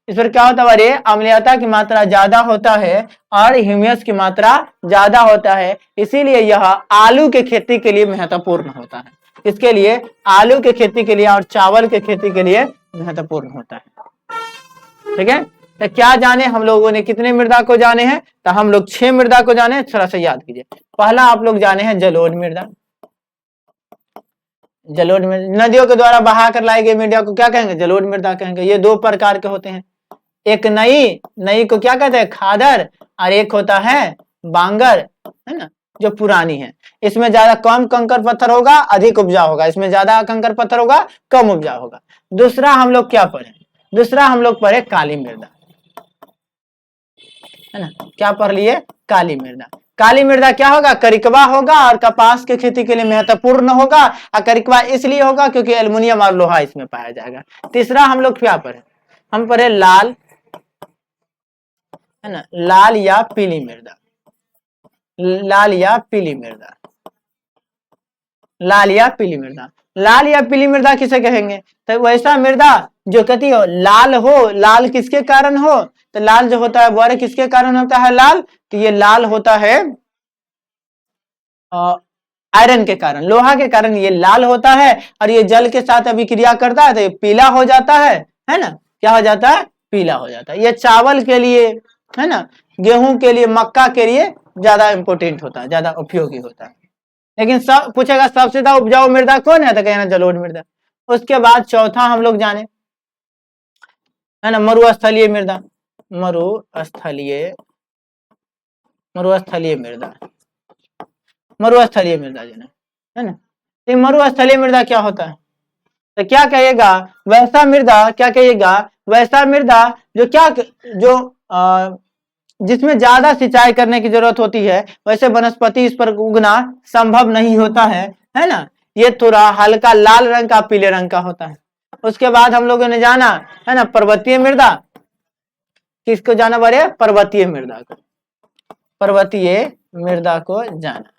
इस पर क्या होता है? अरे, अम्लीयता की मात्रा ज्यादा होता है और ह्यूमस की मात्रा ज्यादा होता है, इसीलिए यह आलू के खेती के लिए महत्वपूर्ण होता है। इसके लिए आलू के खेती के लिए और चावल के खेती के लिए महत्वपूर्ण होता है। ठीक है, तो क्या जाने हम लोगों ने? कितने मृदा को जाने हैं? तो हम लोग 6 मृदा को जाने। थोड़ा सा याद कीजिए। पहला आप लोग जाने हैं जलोढ़ मृदा। जलोढ़ मृदा नदियों के द्वारा बहा कर लाई गई मृदा को क्या कहेंगे? जलोढ़ मृदा कहेंगे। ये 2 प्रकार के होते हैं, एक नई, नई को क्या कहते हैं? खादर, और एक होता है बांगर, है ना, जो पुरानी है। इसमें ज्यादा कम कंकर पत्थर होगा, अधिक उपजाऊ होगा, इसमें ज्यादा कंकर पत्थर होगा, कम उपजाऊ होगा। दूसरा हम लोग क्या पढ़े? दूसरा हम लोग पढ़े काली मृदा, है ना। क्या पढ़ लिए? काली मृदा। काली मृदा क्या होगा? करिकवा होगा और कपास की खेती के लिए महत्वपूर्ण होगा। और करिकवा इसलिए होगा क्योंकि एल्युमिनियम और लोहा इसमें पाया जाएगा। तीसरा हम लोग क्या पढ़े? हम पढ़े लाल, है ना, लाल या पीली मृदा। लाल या पीली मृदा, लाल या पीली मृदा। लाल या पीली मृदा किसे कहेंगे? तो वैसा मृदा जो कहती हो लाल हो। लाल किसके कारण हो? तो लाल जो होता है वो किसके कारण होता है लाल? तो ये लाल होता है आयरन के कारण, लोहा के कारण ये लाल होता है, और ये जल के साथ अभिक्रिया करता है तो ये पीला हो जाता है ना। क्या हो जाता है? पीला हो जाता है। ये चावल के लिए, है ना, गेहूं के लिए, मक्का के लिए ज्यादा इंपोर्टेंट होता है, ज्यादा उपयोगी होता है। लेकिन सब पूछेगा सबसे ज्यादा उपजाऊ मृदा कौन है? तो कहना जलोढ़ मृदा। उसके बाद चौथा हम लोग जाने, है ना, मरुस्थलीय मृदा। मरुस्थलीय, मरुस्थलीय मृदा, मरुस्थलीय मृदा जो है ना, ये मरुस्थलीय मृदा क्या होता है? तो क्या कहिएगा? वैसा मृदा, क्या कहिएगा? वैसा मृदा जो क्या, जो जिसमें ज्यादा सिंचाई करने की जरूरत होती है, वैसे वनस्पति इस पर उगना संभव नहीं होता है ना। ये थोड़ा हल्का लाल रंग का, पीले रंग का होता है। उसके बाद हम लोगों ने जाना, है ना, पर्वतीय मृदा। किसको जाना बड़े? पर्वतीय मृदा को, पर्वतीय मृदा को जाना।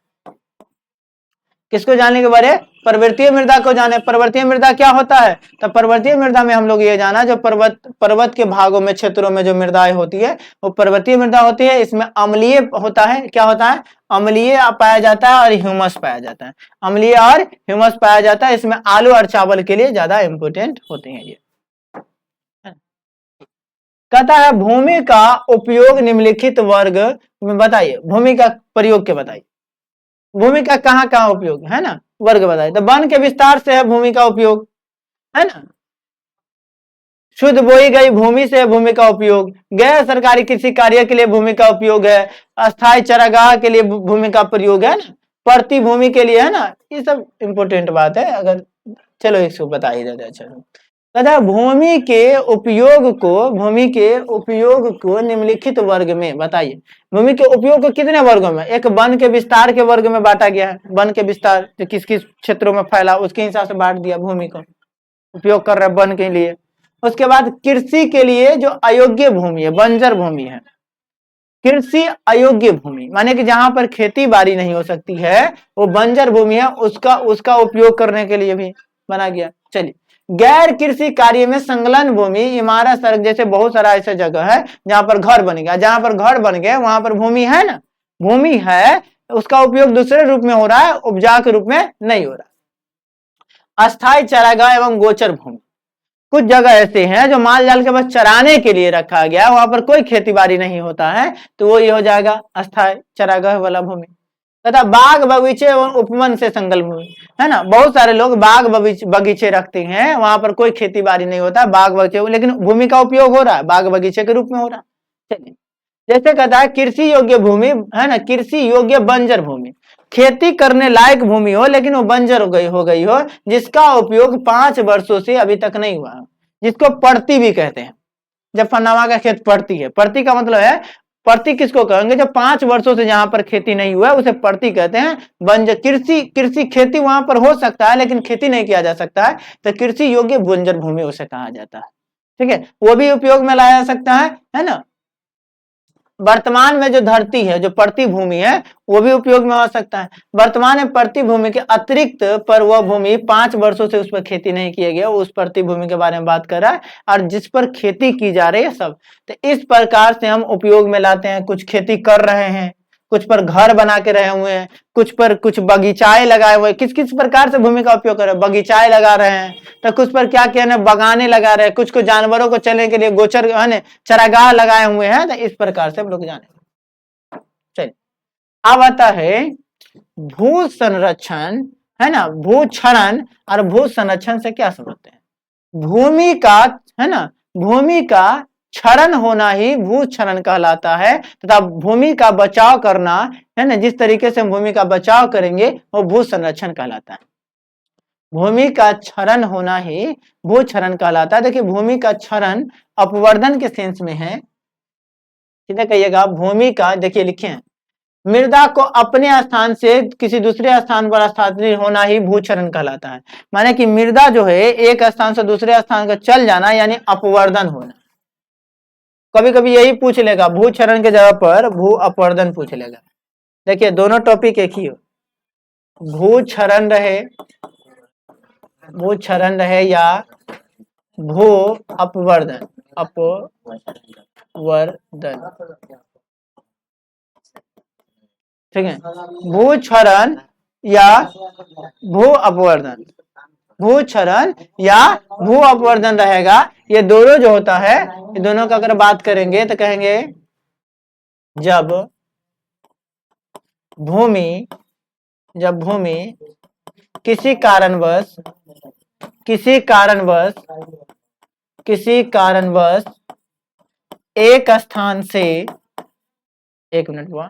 किसको जानने के बारे? पर्वतीय मृदा को जाने। पर्वतीय मृदा क्या होता है? तो पर्वतीय मृदा में हम लोग ये जाना, जो पर्वत के भागों में, क्षेत्रों में जो मृदाएं होती है वो पर्वतीय मृदा होती है। इसमें अम्लीय होता है, क्या होता है? अम्लीय पाया जाता है और ह्यूमस पाया जाता है। अम्लीय और ह्यूमस पाया जाता है। इसमें आलू और चावल के लिए ज्यादा इंपोर्टेंट होते हैं ये। कहता है भूमि का उपयोग निम्नलिखित वर्ग में बताइए। भूमि का प्रयोग के बताइए, भूमि का कहाँ कहाँ उपयोग है ना, वर्ग बताइए। तो वन के विस्तार से है भूमि का उपयोग, है ना। शुद्ध बोई गई भूमि से भूमि का उपयोग। गैर सरकारी किसी कार्य के लिए भूमि का उपयोग है। अस्थायी चारागाह के लिए भूमि का प्रयोग है ना। पड़ती भूमि के लिए, है ना। ये सब इंपोर्टेंट बात है। अगर चलो इसको बता ही देते। अच्छा, तथा भूमि के उपयोग को निम्नलिखित वर्ग में बताइए। भूमि के उपयोग को कितने वर्गों में? एक वन के विस्तार के वर्ग में बांटा गया है। वन के विस्तार जो किस किस क्षेत्रों में फैला उसके हिसाब से बांट दिया भूमि को, उपयोग कर रहे वन के लिए। उसके बाद कृषि के लिए जो अयोग्य भूमि है, बंजर भूमि है, कृषि अयोग्य भूमि माने कि जहां पर खेती बाड़ी नहीं हो सकती है, वो बंजर भूमि है, उसका उपयोग करने के लिए भी बना गया। चलिए, गैर कृषि कार्य में संलग्न भूमि, इमारत, सड़क जैसे बहुत सारा ऐसा जगह है जहां पर घर बन गया। जहां पर घर बन गए वहां पर भूमि है ना, भूमि है, उसका उपयोग दूसरे रूप में हो रहा है, उपजा के रूप में नहीं हो रहा। अस्थायी चारागाह एवं गोचर भूमि, कुछ जगह ऐसे हैं जो माल जाल के बस चराने के लिए रखा गया, वहां पर कोई खेती बाड़ी नहीं होता है, तो वो ये हो जाएगा अस्थायी चारागाह वाला भूमि। तथा बाग बगीचे एवं उपवन से संलग्न भूमि, है ना। बहुत सारे लोग बाग बगीचे रखते हैं, वहां पर कोई खेती बाड़ी नहीं होता, बाग बगीचे, लेकिन भूमि का उपयोग हो रहा है, बाग बगीचे के रूप में हो रहा है। चलिए, जैसे कहता है कृषि योग्य भूमि, है ना, कृषि योग्य बंजर भूमि, खेती करने लायक भूमि हो लेकिन वो बंजर हो गई हो, जिसका उपयोग 5 वर्षों से अभी तक नहीं हुआ, जिसको पड़ती भी कहते हैं। जब फन्नावा का खेत पड़ती है, पड़ती का मतलब है, पड़ती किसको कहेंगे? जब 5 वर्षों से जहां पर खेती नहीं हुआ है उसे पड़ती कहते हैं। बंजर कृषि खेती वहां पर हो सकता है लेकिन खेती नहीं किया जा सकता है, तो कृषि योग्य बंजर भूमि उसे कहा जाता है। ठीक है, वो भी उपयोग में लाया जा सकता है ना। वर्तमान में जो धरती है, जो पड़ती भूमि है, वो भी उपयोग में आ सकता है। वर्तमान में पड़ती भूमि के अतिरिक्त पर वह भूमि 5 वर्षों से उस पर खेती नहीं किया गया, उस पड़ती भूमि के बारे में बात कर रहा है, और जिस पर खेती की जा रही है सब। तो इस प्रकार से हम उपयोग में लाते हैं। कुछ खेती कर रहे हैं, कुछ पर घर बना के रहे हुए हैं, कुछ पर कुछ बगीचाए लगाए हुए। किस किस प्रकार से भूमि का उपयोग कर रहे हैं? बगीचाए लगा रहे हैं, तो कुछ पर क्या किया है? बगाने लगा रहे हैं, कुछ को जानवरों को चलने के लिए गोचर, है ना, चरागाह लगाए हुए हैं। तो इस प्रकार से हम लोग जाने। चलिए, अब आता है भू संरक्षण, है ना। भू क्षरण और भू संरक्षण से क्या समझते हैं? भूमि का, है ना, भूमि का क्षरण होना ही भू क्षरण कहलाता है, तथा भूमि का बचाव करना, है ना, जिस तरीके से हम भूमि का बचाव करेंगे वो भू संरक्षण कहलाता है। भूमि का क्षरण होना ही भू क्षरण कहलाता है। देखिए, भूमि का क्षरण अपवर्धन के सेंस में है। सीधे कहिएगा, भूमि का, देखिए लिखे हैं, मृदा को अपने स्थान से किसी दूसरे स्थान पर स्थानांतरित होना ही भूक्षरण कहलाता है। माने कि मृदा जो है एक स्थान से दूसरे स्थान का चल जाना, यानी अपवर्धन होना। कभी कभी यही पूछ लेगा, भूक्षरण के जगह पर भू अपवर्धन पूछ लेगा। देखिए, दोनों टॉपिक एक ही हो, भूक्षरण रहे या भू अपवर्धन, ठीक है। भूक्षरण या भू अपवर्धन, भूक्षरण या भू अपवर्धन रहेगा। ये दोनों जो होता है, ये दोनों का अगर बात करेंगे तो कहेंगे जब भूमि किसी कारणवश एक स्थान से, एक मिनट हुआ,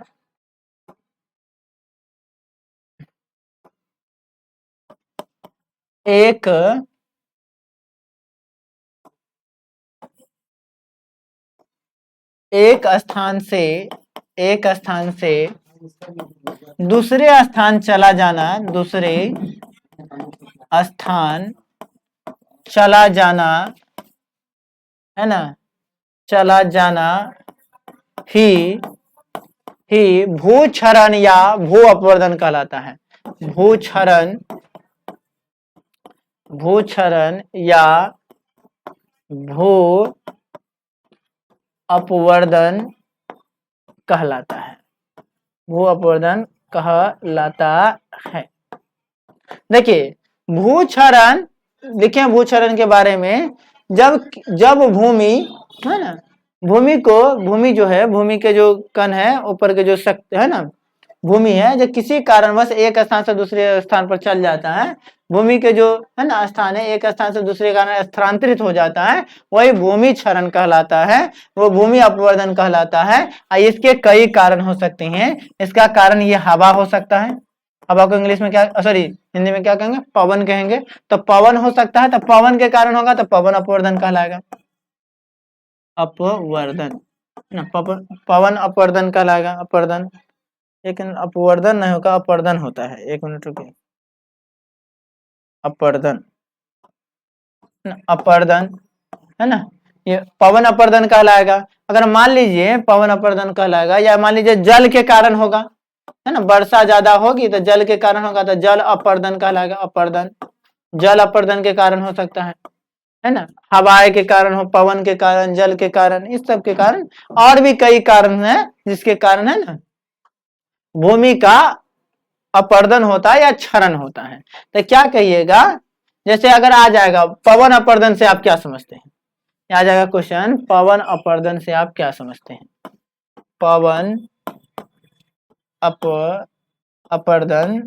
एक स्थान से दूसरे स्थान चला जाना, है ना, चला जाना ही भूक्षरण या भू अपवर्धन कहलाता है। भूक्षरण या भू अपवर्दन कहलाता है। भू अपवर्दन कहलाता है। देखिए भूक्षरण, देखिए भूक्षरण के बारे में, जब भूमि है ना, भूमि जो है, भूमि के जो कण है ऊपर के जो शक्ति है ना, भूमि है, जो किसी कारणवश एक स्थान से दूसरे स्थान पर चल जाता है, भूमि के जो है ना स्थान है एक स्थान से दूसरे कारण स्थानांतरित हो जाता है, वही भूमि क्षरण कहलाता है, वो भूमि अपवर्दन कहलाता है। इसके कई कारण हो सकते हैं। इसका कारण ये हवा हो सकता है, हवा को इंग्लिश में क्या, सॉरी हिंदी में क्या कहेंगे, पवन कहेंगे। तो पवन हो सकता है, तो पवन के कारण होगा तो पवन अपवर्दन कहलाएगा, अपवर्दन ना, पवन अपवर्दन कहलाएगा, अपवर्दन। लेकिन अपवर्दन नहीं होगा, अपवर्दन होता है। एक मिनट रुकिए, अपवर्दन, अपवर्दन है ना, ये पवन अपवर्दन कहलाएगा। अगर मान लीजिए पवन अपवर्दन कहलाएगा, या मान लीजिए जल के कारण होगा, है ना, वर्षा ज्यादा होगी तो जल के कारण होगा, तो जल अपवर्दन कहलाएगा, अपवर्दन। जल अपवर्दन के कारण हो सकता है ना, हवाएं के कारण हो, पवन के कारण, जल के कारण, इस सब के कारण, और भी कई कारण है जिसके कारण है ना भूमि का अपवर्दन होता है या क्षरण होता है। तो क्या कहिएगा, जैसे अगर आ जाएगा पवन अपवर्दन से आप क्या समझते हैं, आ जाएगा क्वेश्चन, पवन अपवर्दन से आप क्या समझते हैं, पवन अपवर्दन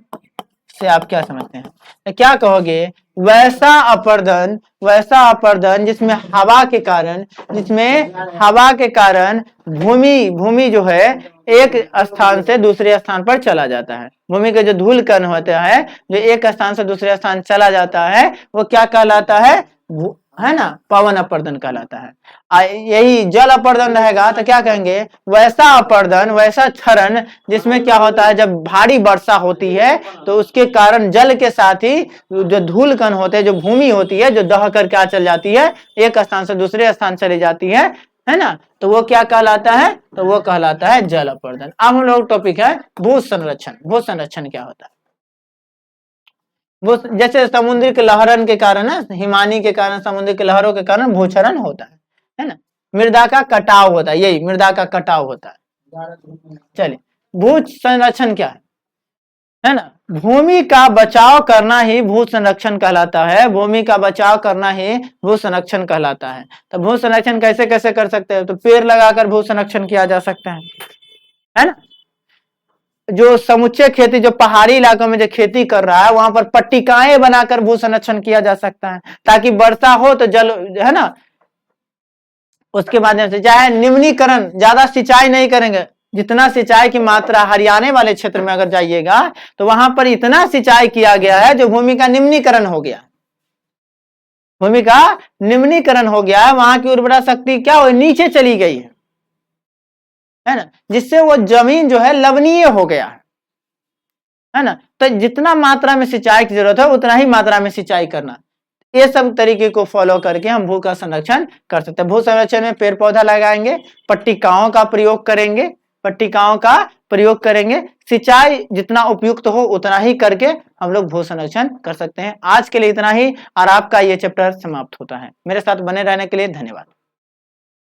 से आप क्या समझते हैं। तो क्या कहोगे, वैसा अपवर्दन जिसमें हवा के कारण भूमि जो है एक स्थान से दूसरे स्थान पर चला जाता है। भूमि के जो धूल कण होता है जो एक स्थान से दूसरे स्थान चला जाता है, वो क्या कहलाता है ना, पवन अपवर्दन कहलाता है। यही जल अपवर्दन रहेगा तो क्या कहेंगे, वैसा अपवर्दन, वैसा क्षरण जिसमें क्या होता है, जब भारी वर्षा होती है तो उसके कारण जल के साथ ही जो धूल कण होते हैं, जो भूमि होती है, जो दह कर क्या चल जाती है, एक स्थान से दूसरे स्थान चली जाती है ना, तो वो क्या कहलाता है, तो वो कहलाता है जल अपवर्दन। अब हम लोग टॉपिक है भू संरक्षण। भू संरक्षण क्या होता है, वो जैसे समुद्र के लहरन के कारण है, हिमानी के कारण, समुद्र के लहरों के कारण भूक्षरण होता है ना, मृदा का कटाव होता है, यही मृदा का कटाव होता है। चलिए भू संरक्षण क्या है ना, भूमि का बचाव करना ही भू संरक्षण कहलाता है। भूमि का बचाव करना ही भू संरक्षण कहलाता है। तो भू संरक्षण कैसे कैसे कर सकते हैं, तो पेड़ लगाकर भू संरक्षण किया जा सकता है ना, जो समुच्चय खेती, जो पहाड़ी इलाकों में जो खेती कर रहा है वहां पर पट्टिकाएं बनाकर भू संरक्षण किया जा सकता है, ताकि वर्षा हो तो जल है ना उसके माध्यम से, चाहे निम्नीकरण, ज्यादा सिंचाई नहीं करेंगे, जितना सिंचाई की मात्रा हरियाणा वाले क्षेत्र में अगर जाइएगा तो वहां पर इतना सिंचाई किया गया है जो भूमि का निम्नीकरण हो गया, भूमि का निम्नीकरण हो गया है, वहां की उर्वरा शक्ति क्या हो, नीचे चली गई है ना, जिससे वो जमीन जो है लवणीय हो गया है ना। तो जितना मात्रा में सिंचाई की जरूरत है उतना ही मात्रा में सिंचाई करना, ये सब तरीके को फॉलो करके हम भू का संरक्षण कर सकते हैं। भू संरक्षण में पेड़ पौधा लगाएंगे, पट्टिकाओं का प्रयोग करेंगे, सिंचाई जितना उपयुक्त हो उतना ही करके हम लोग भू संरक्षण कर सकते हैं। आज के लिए इतना ही और आपका ये चैप्टर समाप्त होता है। मेरे साथ बने रहने के लिए धन्यवाद।